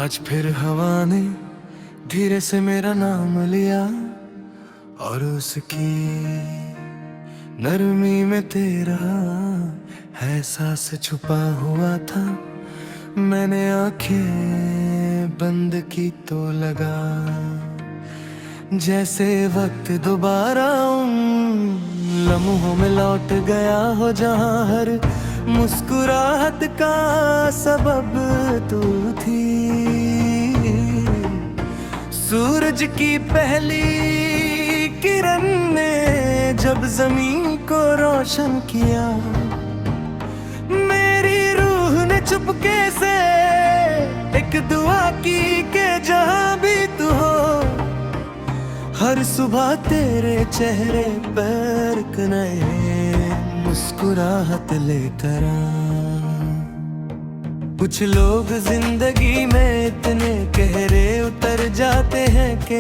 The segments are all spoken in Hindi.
आज फिर हवा ने धीरे से मेरा नाम लिया और उसकी नरमी में तेरा एहसास छुपा हुआ था। मैंने आंखें बंद की तो लगा जैसे वक्त दोबारा उन लम्हों में लौट गया हो जहां हर मुस्कुराहट का सबब तू थी। सूरज की पहली किरण ने जब जमीन को रोशन किया, मेरी रूह ने चुपके से एक दुआ की कि जहां भी तू हो, हर सुबह तेरे चेहरे पर एक नए मुस्कुराहट लेकर आ। कुछ लोग जिंदगी में इतने गहरे उतर जाते हैं कि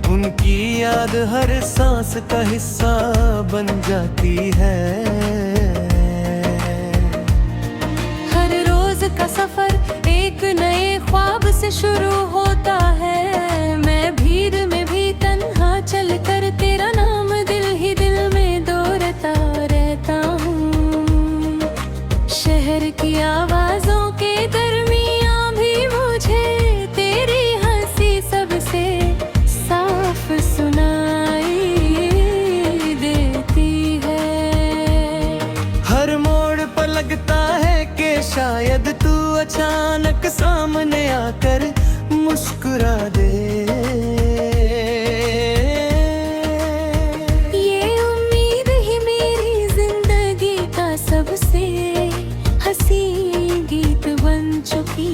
उनकी याद हर सांस का हिस्सा बन जाती है। हर रोज का सफर एक नए ख्वाब से शुरू होता है। मैं भीड़ में भी तन्हा चल कर तेरा नाम दिल ही दिल में दोहराता रहता हूँ। शहर की आवाजों के दरमियाँ भी मुझे तेरी हंसी सबसे साफ सुनाई देती है। हर मोड़ पर लगता है कि शायद तू अचानक सामने आकर मुस्कुरा दे। ये उम्मीद ही मेरी जिंदगी का सबसे हंसी गीत बन चुकी।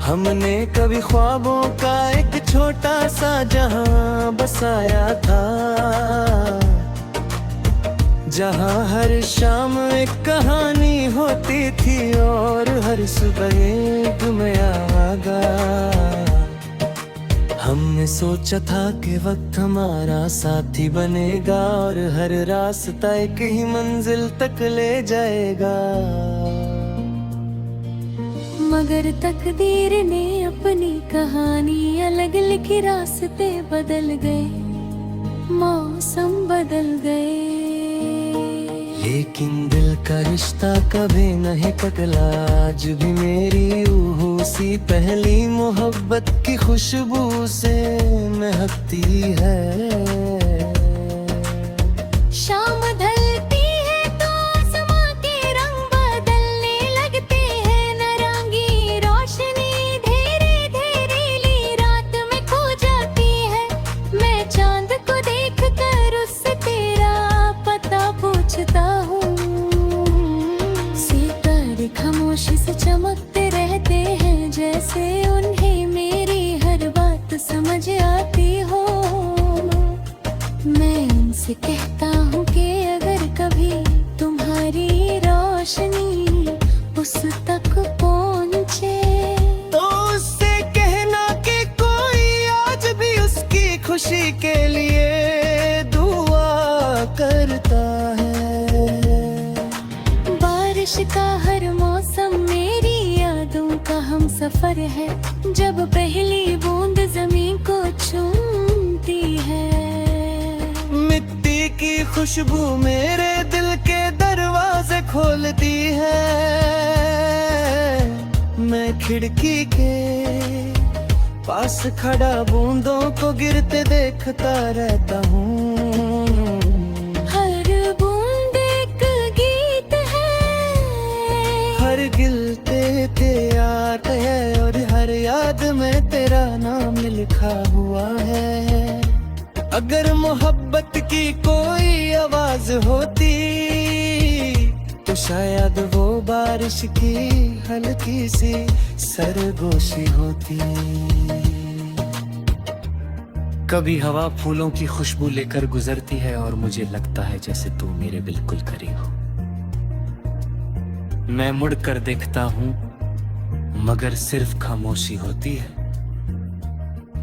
हमने कभी ख्वाबों का एक छोटा सा जहां बसाया था, जहां हर शाम एक कहानी होती थी और हर सुबह एक नया गाना। हमने सोचा था कि वक्त हमारा साथी बनेगा और हर रास्ता एक ही मंजिल तक ले जाएगा। मगर तकदीर ने अपनी कहानी अलग लिखी, रास्ते बदल गए, मौसम बदल गए। लेकिन दिल का रिश्ता कभी नहीं बदला, आज भी मेरी रूह उसी पहली मोहब्बत की खुशबू से महकती है। शाम ढलती है तो आसमां के रंग बदलने लगते हैं। नारंगी रोशनी धीरे धीरे रात में खो जाती है। मैं चांद को देख कर उससे तेरा पता पूछता हूँ। सितारे खामोशी से चमकते रहते हैं, जैसे उन्हें मेरी हर बात समझ आती हो। मैं उनसे कहता हूँ कि अगर कभी तुम्हारी रोशनी उस तक पहुँचे, तो उससे कहना कि कोई आज भी उसकी खुशी के लिए दुआ करता है। बारिश का हर मौसम मेरी यादों का हम सफर है। जब पहली बूंद जमीन को छूती है, मिट्टी की खुशबू मेरे दिल के दरवाजे खोलती है। मैं खिड़की के पास खड़ा बूंदों को गिरते देखता रहता हूँ। हर बूंद एक गीत है, हर गिलते याद है और हर याद में तेरा नाम लिखा हुआ है। अगर मोहब्बत की कोई आवाज होती तो शायद वो बारिश की हल्की सी सरगोशी होती। कभी हवा फूलों की खुशबू लेकर गुजरती है और मुझे लगता है जैसे तू मेरे बिल्कुल करीब हो। मैं मुड़कर देखता हूँ मगर सिर्फ खामोशी होती है।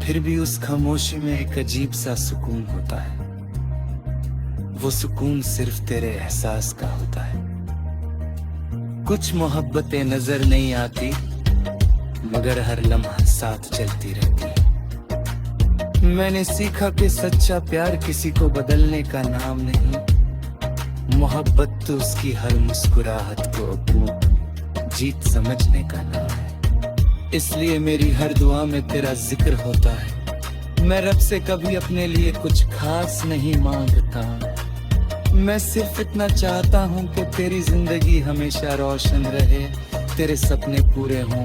फिर भी उस खामोशी में एक अजीब सा सुकून होता है। वो सुकून सिर्फ तेरे एहसास का होता है। कुछ मोहब्बतें नजर नहीं आती, मगर हर लम्हा साथ चलती रहती। मैंने सीखा कि सच्चा प्यार किसी को बदलने का नाम नहीं, मोहब्बत तो उसकी हर मुस्कुराहट को अपनी जीत समझने का नाम है। इसलिए मेरी हर दुआ में तेरा जिक्र होता है। मैं रब से कभी अपने लिए कुछ खास नहीं मांगता, मैं सिर्फ इतना चाहता हूँ कि तेरी जिंदगी हमेशा रोशन रहे, तेरे सपने पूरे हों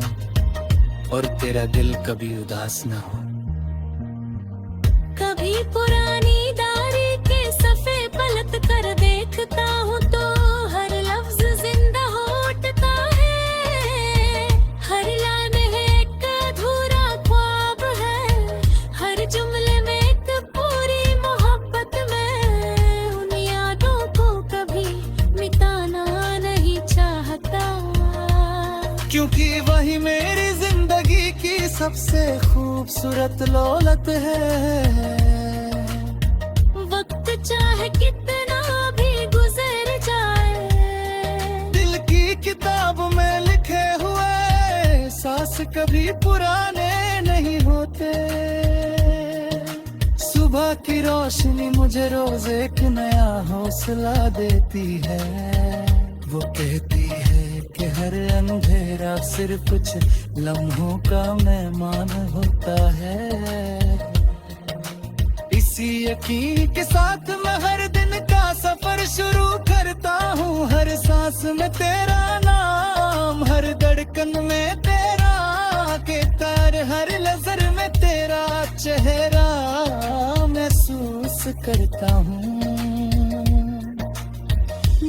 और तेरा दिल कभी उदास ना हो। कभी पुरानी दारी के सफ़े पलट कर देखता हूँ तो हर लफ्ज जिंदा हो उठता है। हर लाइन एक अधूरा ख्वाब है, हर जुमले में एक पूरी मोहब्बत में। उन यादों को कभी मिटाना नहीं चाहता, क्योंकि वही मेरी जिंदगी की सबसे खूबसूरत दौलत है। वक्त चाहे कितना भी गुजर जाए, दिल की किताब में लिखे हुए सांस कभी पुराने नहीं होते। सुबह की रोशनी मुझे रोज एक नया हौसला देती है। वो कहती है कि हर अंधेरा सिर्फ कुछ लम्हों का मेहमान होता है। इसी यकीन के साथ मैं हर दिन का सफर शुरू करता हूँ। हर सांस में तेरा नाम, हर धड़कन में तेरा किरदार, हर नजर में तेरा चेहरा महसूस करता हूँ।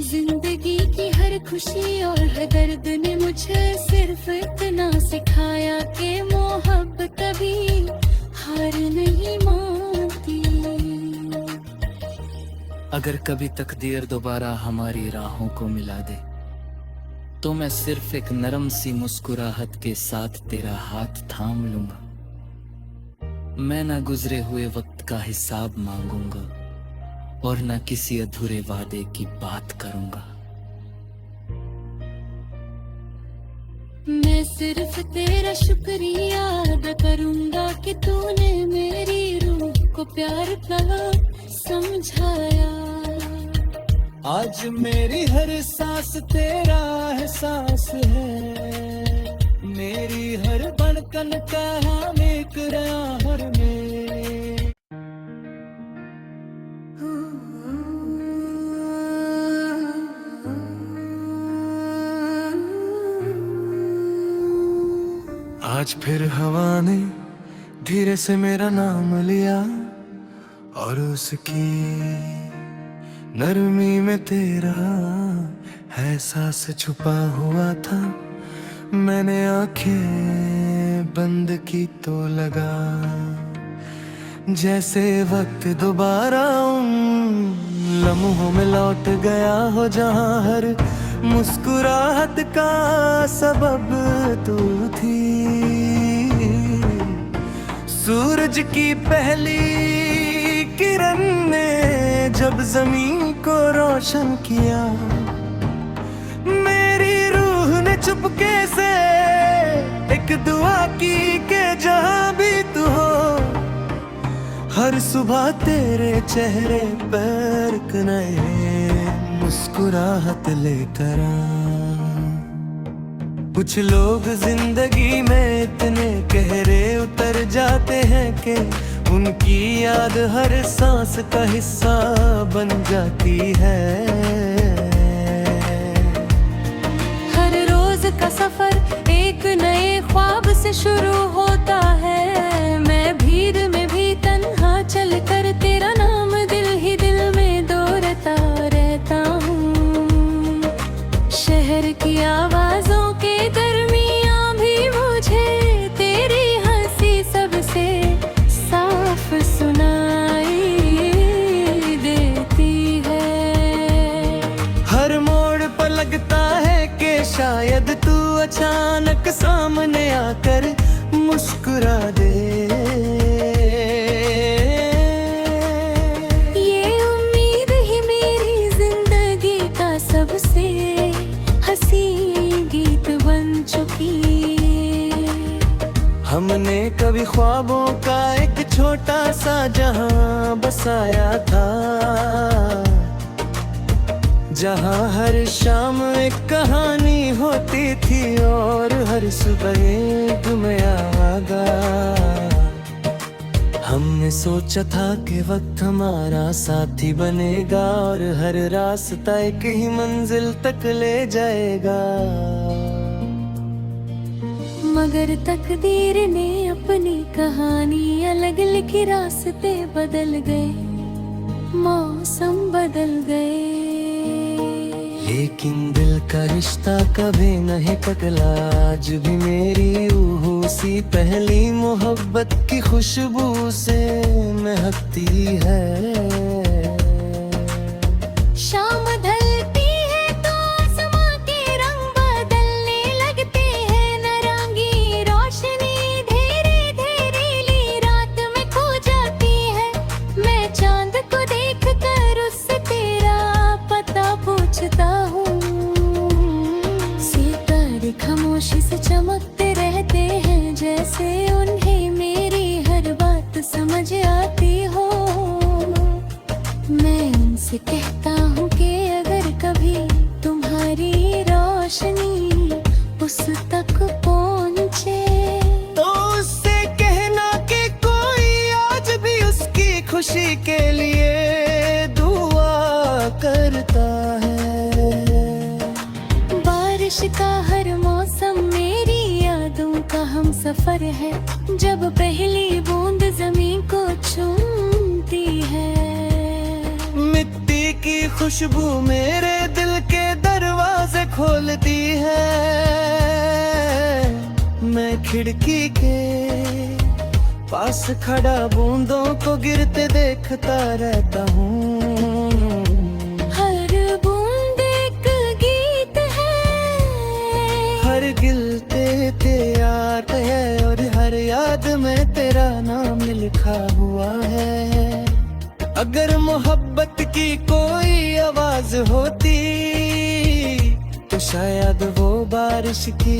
जिंदगी की हर खुशी और हर दर्द ने मुझे सिर्फ इतना सिखाया कि मोहब्बत कभी हार नहीं मानती। अगर कभी तकदीर दोबारा हमारी राहों को मिला दे तो मैं सिर्फ एक नरम सी मुस्कुराहट के साथ तेरा हाथ थाम लूंगा। मैं ना गुजरे हुए वक्त का हिसाब मांगूंगा और न किसी अधूरे वादे की बात करूंगा। मैं सिर्फ तेरा शुक्रिया अदा करूंगा कि तूने मेरी रूह को प्यार का समझाया। आज मेरी हर सांस तेरा एहसास है, मेरी हर धड़कन का हम एक हर में। आज फिर हवा ने धीरे से मेरा नाम लिया और उसकी नरमी में तेरा एहसास छुपा हुआ था। मैंने आंखें बंद की तो लगा जैसे वक्त दोबारा उन लम्हों में लौट गया हो जहां हर मुस्कुराहट का सबब तू थी। सूरज की पहली किरण ने जब जमीन को रोशन किया, मेरी रूह ने चुपके से एक दुआ की कि जहां भी तू हो, हर सुबह तेरे चेहरे पर एक नए मुस्कुराहट लेकर कुछ लोग जिंदगी में इतने गहरे उतर जाते हैं कि उनकी याद हर सांस का हिस्सा बन जाती है। हर रोज का सफर एक नए ख्वाब से शुरू होता है। मैं भीड़ में भी तन्हा चल कर तेरा नाम दिल ही दिल में दोहराता रहता हूँ। शहर की आवाजों के दरमियाँ भी मुझे तेरी हंसी सबसे साफ सुनाई देती है। हर मोड़ पर लगता है कि शायद तू अचानक सामने आकर मुस्कुरा दे। ये उम्मीद ही मेरी जिंदगी का सबसे हंसी गीत बन चुकी है। कभी ख्वाबों का एक छोटा सा जहां बसाया था, जहां हर शाम एक कहानी होती थी और हर सुबह एक नया वादा। हमने सोचा था कि वक्त हमारा साथी बनेगा और हर रास्ता एक ही मंजिल तक ले जाएगा। मगर तकदीर ने अपनी कहानी अलग लिखी, रास्ते बदल गए, मौसम बदल गए। लेकिन दिल का रिश्ता कभी नहीं टकला, आज भी मेरी रूह उसी पहली मोहब्बत की खुशबू से महकती है। शाम ढलती है तो आसमां के रंग बदलने लगते हैं, नारंगी रोशनी धीरे धीरे रात में खो जाती है। मैं चांद को देखकर उससे तेरा पता पूछता हूँ, सितारे खामोशी से चमकते रहते हैं, जैसे उन्हें मेरी हर बात समझ आती हो। मैं उनसे कहता हूँ कि अगर कभी तुम्हारी रोशनी उस तक पहुँचे, तो उससे कहना कि कोई आज भी उसकी खुशी के लिए दुआ करता है। बारिश का हर मौसम मेरी यादों का हम सफर है, जब पहली बूंद जमीन को चूमती है। मिट्टी की खुशबू मेरे दिल के दरवाजे खोलती है, मैं खिड़की के पास खड़ा बूंदों को गिरते देखता रहता हूँ। हर बूंद एक गीत है, हर गिलते याद है और हर याद में तेरा नाम लिखा हुआ है। अगर मोहब्बत की कोई आवाज होती तो शायद वो बारिश की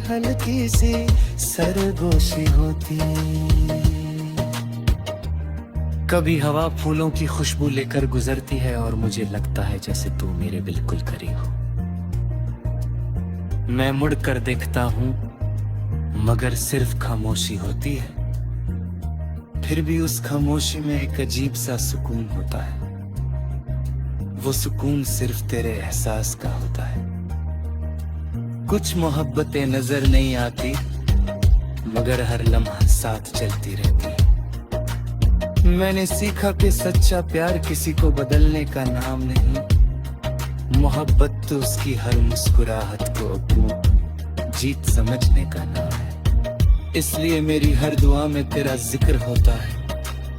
हल्की सी सरगोशी होती। कभी हवा फूलों की खुशबू लेकर गुजरती है और मुझे लगता है जैसे तू मेरे बिल्कुल करीब हो। मैं मुड़कर देखता हूँ मगर सिर्फ खामोशी होती है, फिर भी उस खामोशी में एक अजीब सा सुकून होता है। वो सुकून सिर्फ तेरे एहसास का होता है। कुछ मोहब्बतें नजर नहीं आती मगर हर लम्हा साथ चलती रहती है। मैंने सीखा कि सच्चा प्यार किसी को बदलने का नाम नहीं, मोहब्बत तो उसकी हर मुस्कुराहट को अपनी जीत समझने का नाम है। इसलिए मेरी हर दुआ में तेरा जिक्र होता है।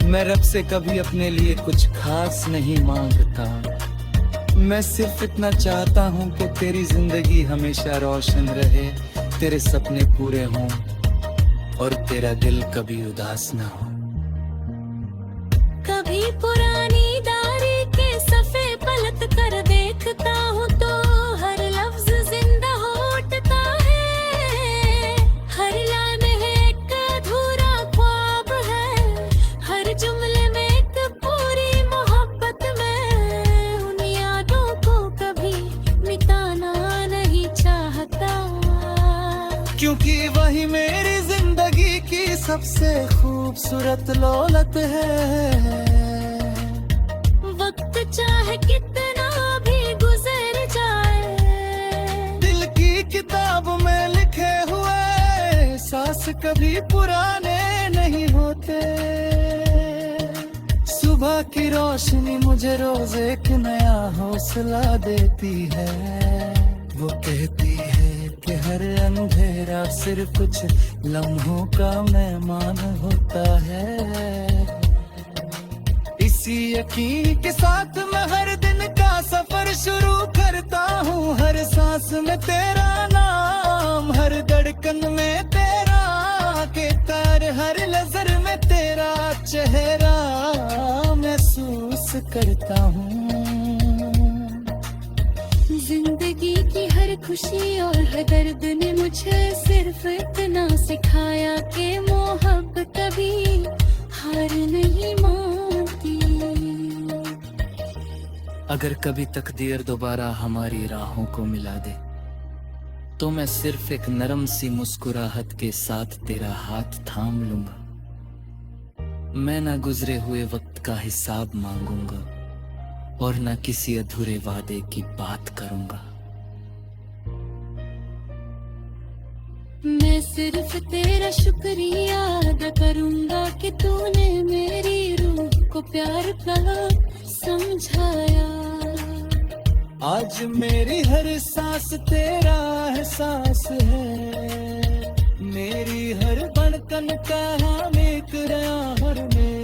मैं रब से कभी अपने लिए कुछ खास नहीं मांगता, मैं सिर्फ इतना चाहता हूँ कि तेरी जिंदगी हमेशा रोशन रहे, तेरे सपने पूरे हों और तेरा दिल कभी उदास ना हो। कभी पुरानी दारी के सफ़े पलट कर देखता हूँ तो हर लफ्ज जिंदा हो उठता है। हर लाइन में एक अधूरा ख्वाब है, हर जुमले में एक पूरी मोहब्बत में। उन यादों को कभी मिटाना नहीं चाहता, क्योंकि वही मेरी जिंदगी की सबसे खूबसूरत दौलत है। वक्त चाहे कितना भी गुजर जाए, दिल की किताब में लिखे हुए सांस कभी पुराने नहीं होते। सुबह की रोशनी मुझे रोज एक नया हौसला देती है। वो कहती है कि हर अंधेरा सिर्फ कुछ लम्हों का मेहमान होता है। इसी यकीन के साथ मैं हर दिन का सफर शुरू करता हूँ। हर सांस में तेरा नाम, हर धड़कन में तेरा किरदार, हर नजर में तेरा चेहरा महसूस करता हूँ। जिंदगी की हर खुशी और है दर्द ने मुझे सिर्फ इतना सिखाया कि मोहब्बत कभी हार नहीं मानती। अगर कभी तकदीर दोबारा हमारी राहों को मिला दे तो मैं सिर्फ एक नरम सी मुस्कुराहट के साथ तेरा हाथ थाम लूंगा। मैं ना गुजरे हुए वक्त का हिसाब मांगूंगा और ना किसी अधूरे वादे की बात करूंगा। मैं सिर्फ तेरा शुक्रिया अदा करूंगा कि तूने मेरी रूह को प्यार का समझाया। आज मेरी हर सांस तेरा एहसास है, मेरी हर धड़कन का हम एक रहा हर में